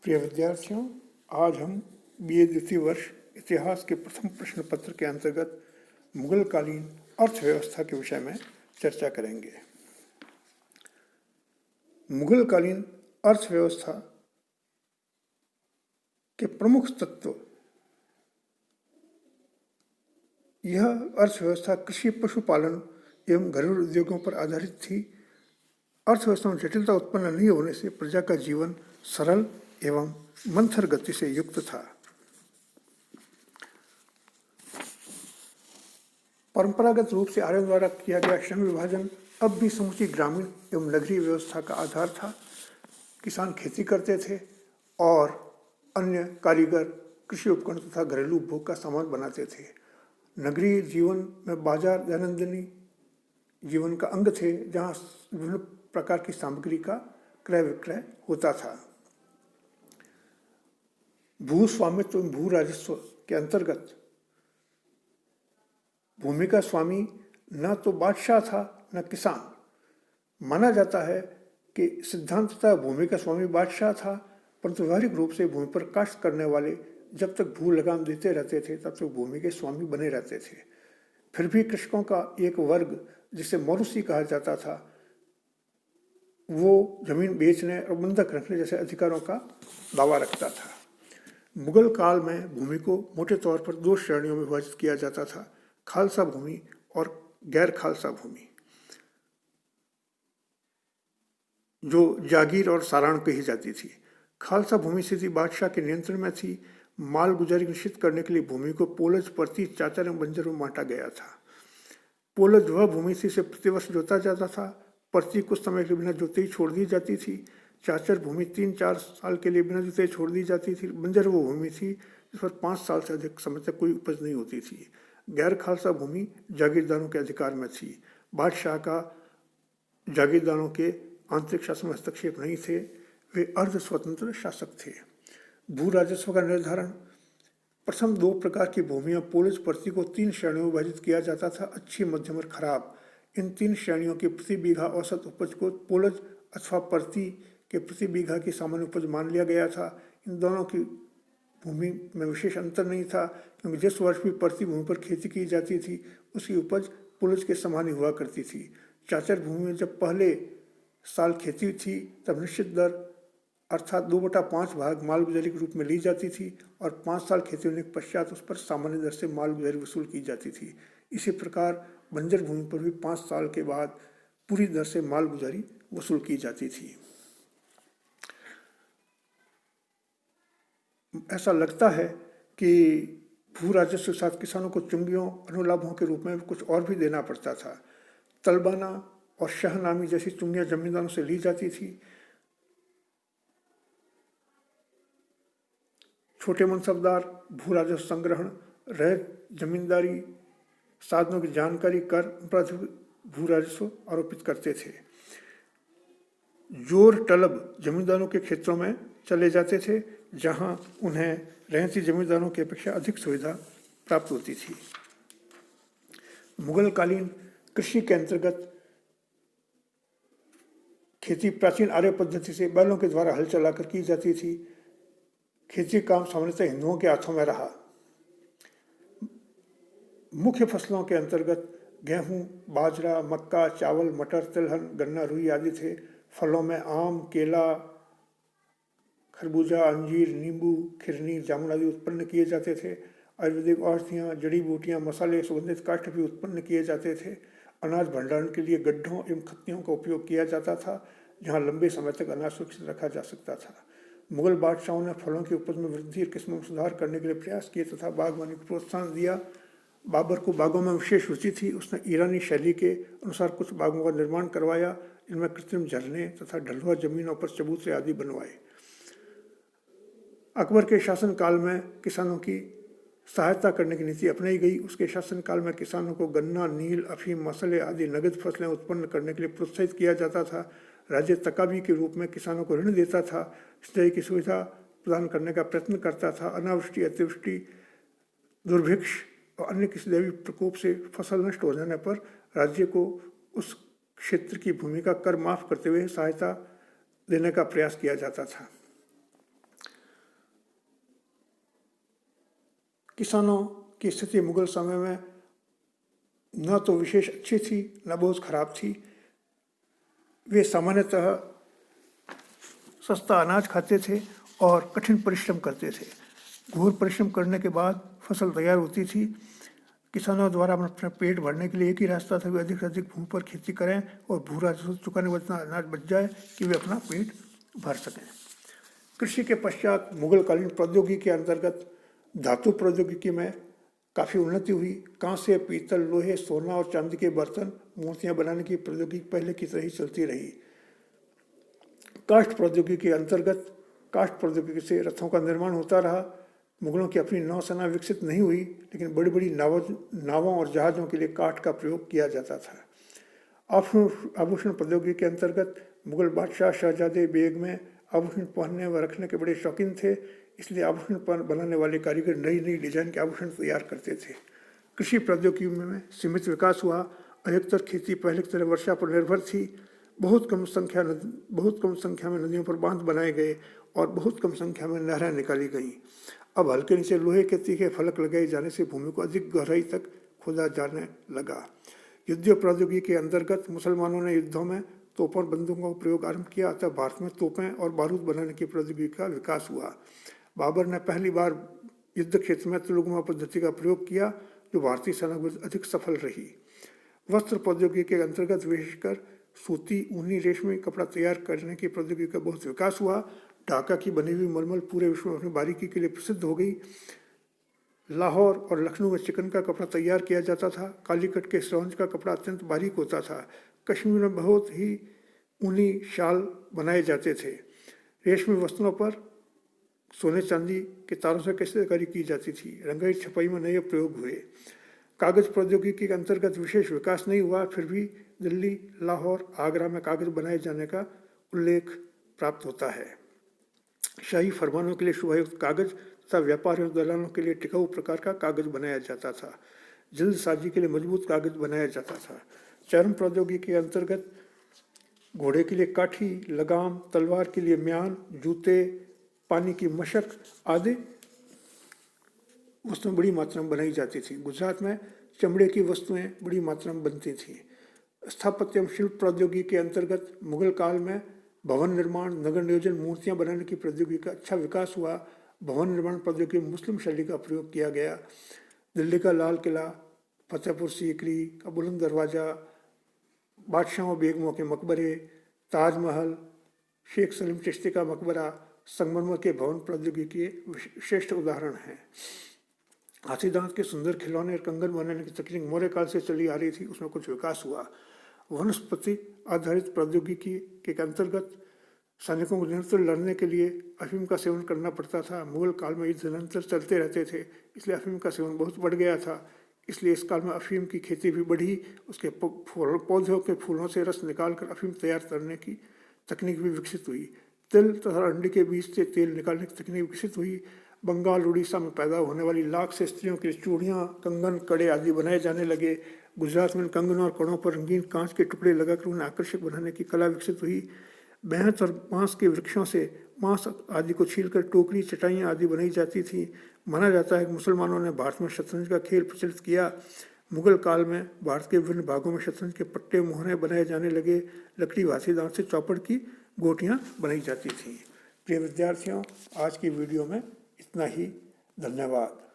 प्रिय विद्यार्थियों, आज हम BA द्वितीय वर्ष इतिहास के प्रथम प्रश्न पत्र के अंतर्गत मुगलकालीन अर्थव्यवस्था के विषय में चर्चा करेंगे। मुगलकालीन अर्थव्यवस्था के प्रमुख तत्व। यह अर्थव्यवस्था कृषि, पशुपालन एवं घरेलू उद्योगों पर आधारित थी। अर्थव्यवस्था में जटिलता उत्पन्न नहीं होने से प्रजा का जीवन सरल एवं मंथर गति से युक्त था। परंपरागत रूप से आर्यों द्वारा किया गया श्रम विभाजन अब भी समूची ग्रामीण एवं नगरीय व्यवस्था का आधार था। किसान खेती करते थे और अन्य कारीगर कृषि उपकरण तथा घरेलू उपभोग का सामान बनाते थे। नगरीय जीवन में बाजार दैनंदिनी जीवन का अंग थे, जहाँ विभिन्न प्रकार की सामग्री का क्रय विक्रय होता था। भू स्वामित्व एवं भू राजस्व के अंतर्गत भूमि का स्वामी न तो बादशाह था न किसान। माना जाता है कि सिद्धांततः भूमि का स्वामी बादशाह था, परंतु व्यावहारिक रूप से भूमि पर काश्त करने वाले जब तक भू लगाम देते रहते थे तब तक भूमि के स्वामी बने रहते थे। फिर भी कृषकों का एक वर्ग, जिसे मौरूसी कहा जाता था, वो जमीन बेचने और बंधक रखने जैसे अधिकारों का दावा रखता था। मुगल काल में भूमि को मोटे तौर पर दो श्रेणियों में विभाजित किया जाता था: खालसा भूमि और गैर खालसा भूमि, जो जागीर और साराण कही जाती थी। खालसा भूमि सीधी बादशाह के नियंत्रण में थी। माल गुजारी निश्चित करने के लिए भूमि को पोलज, परती, चाचर एवं बंजर में बांटा गया था। पोलज वह भूमि थी जिसे प्रतिवर्ष जोता जाता था। परती कुछ समय के बिना जोते ही छोड़ दी जाती थी। चाचर भूमि 3-4 साल के लिए बिना जोते छोड़ दी जाती थी। बंजर वो भूमि थी जिस पर 5 साल से अधिक समय तक कोई उपज नहीं होती थी। गैर खालसा भूमि जागीरदारों के अधिकार में थी। बादशाह का जागीरदारों के आंतरिक शासन में हस्तक्षेप नहीं थे, वे अर्ध स्वतंत्र शासक थे। भू राजस्व का निर्धारण। प्रथम 2 प्रकार की भूमियां पोलज, परती को 3 श्रेणियों में विभाजित किया जाता था: अच्छी, मध्यम और खराब। इन 3 श्रेणियों की प्रति बीघा औसत उपज को पोलज अथवा परती के प्रति बीघा की सामान्य उपज मान लिया गया था। इन दोनों की भूमि में विशेष अंतर नहीं था, क्योंकि जिस वर्ष भी परती भूमि पर खेती की जाती थी उसकी उपज पोलज के समान ही हुआ करती थी। चाचर भूमि में जब पहले साल खेती थी तब निश्चित दर अर्थात 2/5 भाग माल गुजारी के रूप में ली जाती थी और 5 साल खेती होने के पश्चात उस पर सामान्य दर से माल गुजारी वसूल की जाती थी। इसी प्रकार बंजर भूमि पर भी 5 साल के बाद पूरी दर से माल गुजारी वसूल की जाती थी। ऐसा लगता है कि भू राजस्व के साथ किसानों को चुंगियों, अनुलाभों के रूप में कुछ और भी देना पड़ता था। तलबाना और शहनामी जैसी चुंगियां जमींदारों से ली जाती थी। छोटे मनसबदार भू राजस्व संग्रहण, रैयत जमींदारी साधनों की जानकारी कर भू राजस्व आरोपित करते थे। जोर टलब जमींदारों के क्षेत्रों में चले जाते थे, जहां उन्हें रहती जमींदारों की अपेक्षा अधिक सुविधा प्राप्त होती थी। मुगलकालीन कृषि के अंतर्गत खेती प्राचीन आर्य पद्धति से बैलों के द्वारा हल चलाकर की जाती थी। खेती काम सामान्यतः हिंदुओं के हाथों में रहा। मुख्य फसलों के अंतर्गत गेहूं, बाजरा, मक्का, चावल, मटर, तिलहन, गन्ना, रुई आदि थे। फलों में आम, केला, खरबूजा, अंजीर, नींबू, खिरनी, जामुन आदि उत्पन्न किए जाते थे। आयुर्वेदिक औषधियाँ, जड़ी बूटियाँ, मसाले, सुगंधित काष्ठ भी उत्पन्न किए जाते थे। अनाज भंडारण के लिए गड्ढों एवं खत्तियों का उपयोग किया जाता था, जहाँ लंबे समय तक अनाज सुरक्षित रखा जा सकता था। मुगल बादशाहों ने फलों की उपज में वृद्धि और किस्मों में सुधार करने के लिए प्रयास किए तथा बागवानी को प्रोत्साहन दिया। बाबर को बागों में विशेष रुचि थी। उसने ईरानी शैली के अनुसार कुछ बागों का निर्माण करवाया, जिनमें कृत्रिम झरने तथा ढलुआ जमीनों पर चबूतरे आदि बनवाए। अकबर के शासनकाल में किसानों की सहायता करने की नीति अपनाई गई। उसके शासनकाल में किसानों को गन्ना, नील, अफीम, मसाले आदि नगद फसलें उत्पन्न करने के लिए प्रोत्साहित किया जाता था। राज्य तकाबी के रूप में किसानों को ऋण देता था, सिंचाई की सुविधा प्रदान करने का प्रयत्न करता था। अनावृष्टि, अतिवृष्टि, दुर्भिक्ष और अन्य किसी दैवीय प्रकोप से फसल नष्ट हो जाने पर राज्य को उस क्षेत्र की भूमि का कर माफ करते हुए सहायता देने का प्रयास किया जाता था। किसानों की स्थिति मुगल समय में न तो विशेष अच्छी थी न बहुत खराब थी। वे सामान्यतः सस्ता अनाज खाते थे और कठिन परिश्रम करते थे। घोर परिश्रम करने के बाद फसल तैयार होती थी। किसानों द्वारा अपना पेट भरने के लिए एक ही रास्ता था, वे अधिक से अधिक भूमि पर खेती करें और भूरा चुकाने बचना अनाज बच जाए कि वे अपना पेट भर सकें। कृषि के पश्चात मुगलकालीन प्रौद्योगिकी के अंतर्गत धातु प्रौद्योगिकी में काफ़ी उन्नति हुई। कांस्य, पीतल, लोहे, सोना और चांदी के बर्तन, मूर्तियां बनाने की प्रौद्योगिकी पहले की तरह ही चलती रही। काष्ठ प्रौद्योगिकी के अंतर्गत काष्ठ प्रौद्योगिकी से रथों का निर्माण होता रहा। मुगलों की अपनी नौसेना विकसित नहीं हुई, लेकिन बड़ी बड़ी नावों और जहाज़ों के लिए काठ का प्रयोग किया जाता था। आभूषण प्रौद्योगिकी के अंतर्गत मुगल बादशाह शहजादे बेगमें आभूषण पहनने व रखने के बड़े शौकीन थे, इसलिए आभूषण बनाने वाले कारीगर नई नई डिजाइन के आभूषण तैयार करते थे। कृषि प्रौद्योगिकी में सीमित विकास हुआ। अधिकतर खेती पहले की तरह वर्षा पर निर्भर थी। बहुत कम संख्या में नदियों पर बांध बनाए गए और बहुत कम संख्या में नहरें निकाली गईं। अब हल्के नीचे लोहे के तीखे फलक लगाए जाने से भूमि को अधिक गहराई तक खोदा जाने लगा। युद्ध प्रौद्योगिकी के अंतर्गत मुसलमानों ने युद्धों में तोपों और बंदूकों का प्रयोग आरंभ किया, अतः भारत में तोपें और बारूद बनाने की प्रौद्योगिकी का विकास हुआ। बाबर ने पहली बार युद्ध क्षेत्र में तेलुगुमा पद्धति का प्रयोग किया, जो भारतीय सेना में अधिक सफल रही। वस्त्र प्रौद्योगिकी के अंतर्गत विशेषकर सूती, ऊनी, रेशमी कपड़ा तैयार करने की प्रौद्योगिकी का बहुत विकास हुआ। ढाका की बनी हुई मलमल पूरे विश्व में अपनी बारीकी के लिए प्रसिद्ध हो गई। लाहौर और लखनऊ में चिकन का कपड़ा तैयार किया जाता था। कालीकट के स्पंज का कपड़ा अत्यंत बारीक होता था। कश्मीर में बहुत ही ऊनी शाल बनाए जाते थे। रेशमी वस्त्रों पर सोने चांदी के तारों से कश्तकारी की जाती थी। रंगाई छपाई में नए प्रयोग हुए। कागज प्रौद्योगिकी के अंतर्गत विशेष विकास नहीं हुआ, फिर भी दिल्ली, लाहौर, आगरा में कागज बनाए जाने का उल्लेख प्राप्त होता है। शाही फरमानों के लिए शोभायुक्त कागज तथा व्यापारियों दलालों के लिए टिकाऊ प्रकार का कागज बनाया जाता था। जल्दसाजी के लिए मजबूत कागज बनाया जाता था। चर्म प्रौद्योगिकी के अंतर्गत घोड़े के लिए काठी, लगाम, तलवार के लिए म्यान, जूते, पानी की मशक आदि वस्तुएं बड़ी मात्रा में बनाई जाती थी। गुजरात में चमड़े की वस्तुएं बड़ी मात्रा में बनती थीं। स्थापत्य एवं शिल्प प्रौद्योगिकी के अंतर्गत मुगल काल में भवन निर्माण, नगर नियोजन, मूर्तियां बनाने की प्रौद्योगिकी का अच्छा विकास हुआ। भवन निर्माण प्रौद्योगिकी में मुस्लिम शैली का प्रयोग किया गया। दिल्ली का लाल किला, फतेहपुर सीकरी का बुलंद दरवाज़ा, बादशाहों बेगमों के मकबरे, ताजमहल, शेख सलीम चिश्ती का मकबरा संगमरमर के भवन प्रौद्योगिकी के श्रेष्ठ उदाहरण हैं। हाथी दांत के सुंदर खिलौने और कंगन बनाने की तकनीक मौर्य काल से चली आ रही थी, उसमें कुछ विकास हुआ। वनस्पति आधारित प्रौद्योगिकी के अंतर्गत सैनिकों को निरंतर लड़ने के लिए अफीम का सेवन करना पड़ता था। मुगल काल में युद्ध निरंतर चलते रहते थे, इसलिए अफीम का सेवन बहुत बढ़ गया था। इसलिए इस काल में अफीम की खेती भी बढ़ी। उसके पौधों के फूलों से रस निकालकर अफीम तैयार करने की तकनीक भी विकसित हुई। तिल तथा अंडे के बीज से तेल निकालने की तकनीक विकसित हुई। बंगाल, उड़ीसा में पैदा होने वाली लाख से स्त्रियों के लिए चूड़ियाँ, कंगन, कड़े आदि बनाए जाने लगे। गुजरात में कंगनों और कड़ों पर रंगीन कांच के टुकड़े लगाकर उन्हें आकर्षक बनाने की कला विकसित हुई। बेहत और बांस के वृक्षों से बांस आदि को छीलकर टोकरी, चटाइयाँ आदि बनाई जाती थी। माना जाता है कि मुसलमानों ने भारत में शतरंज का खेल प्रचलित किया। मुगल काल में भारत के विभिन्न भागों में शतरंज के पट्टे, मोहरे बनाए जाने लगे। लकड़ी व हाथी दांत से चौपड़ की गोटियाँ बनाई जाती थीं। प्रिय विद्यार्थियों, आज की वीडियो में इतना ही। धन्यवाद।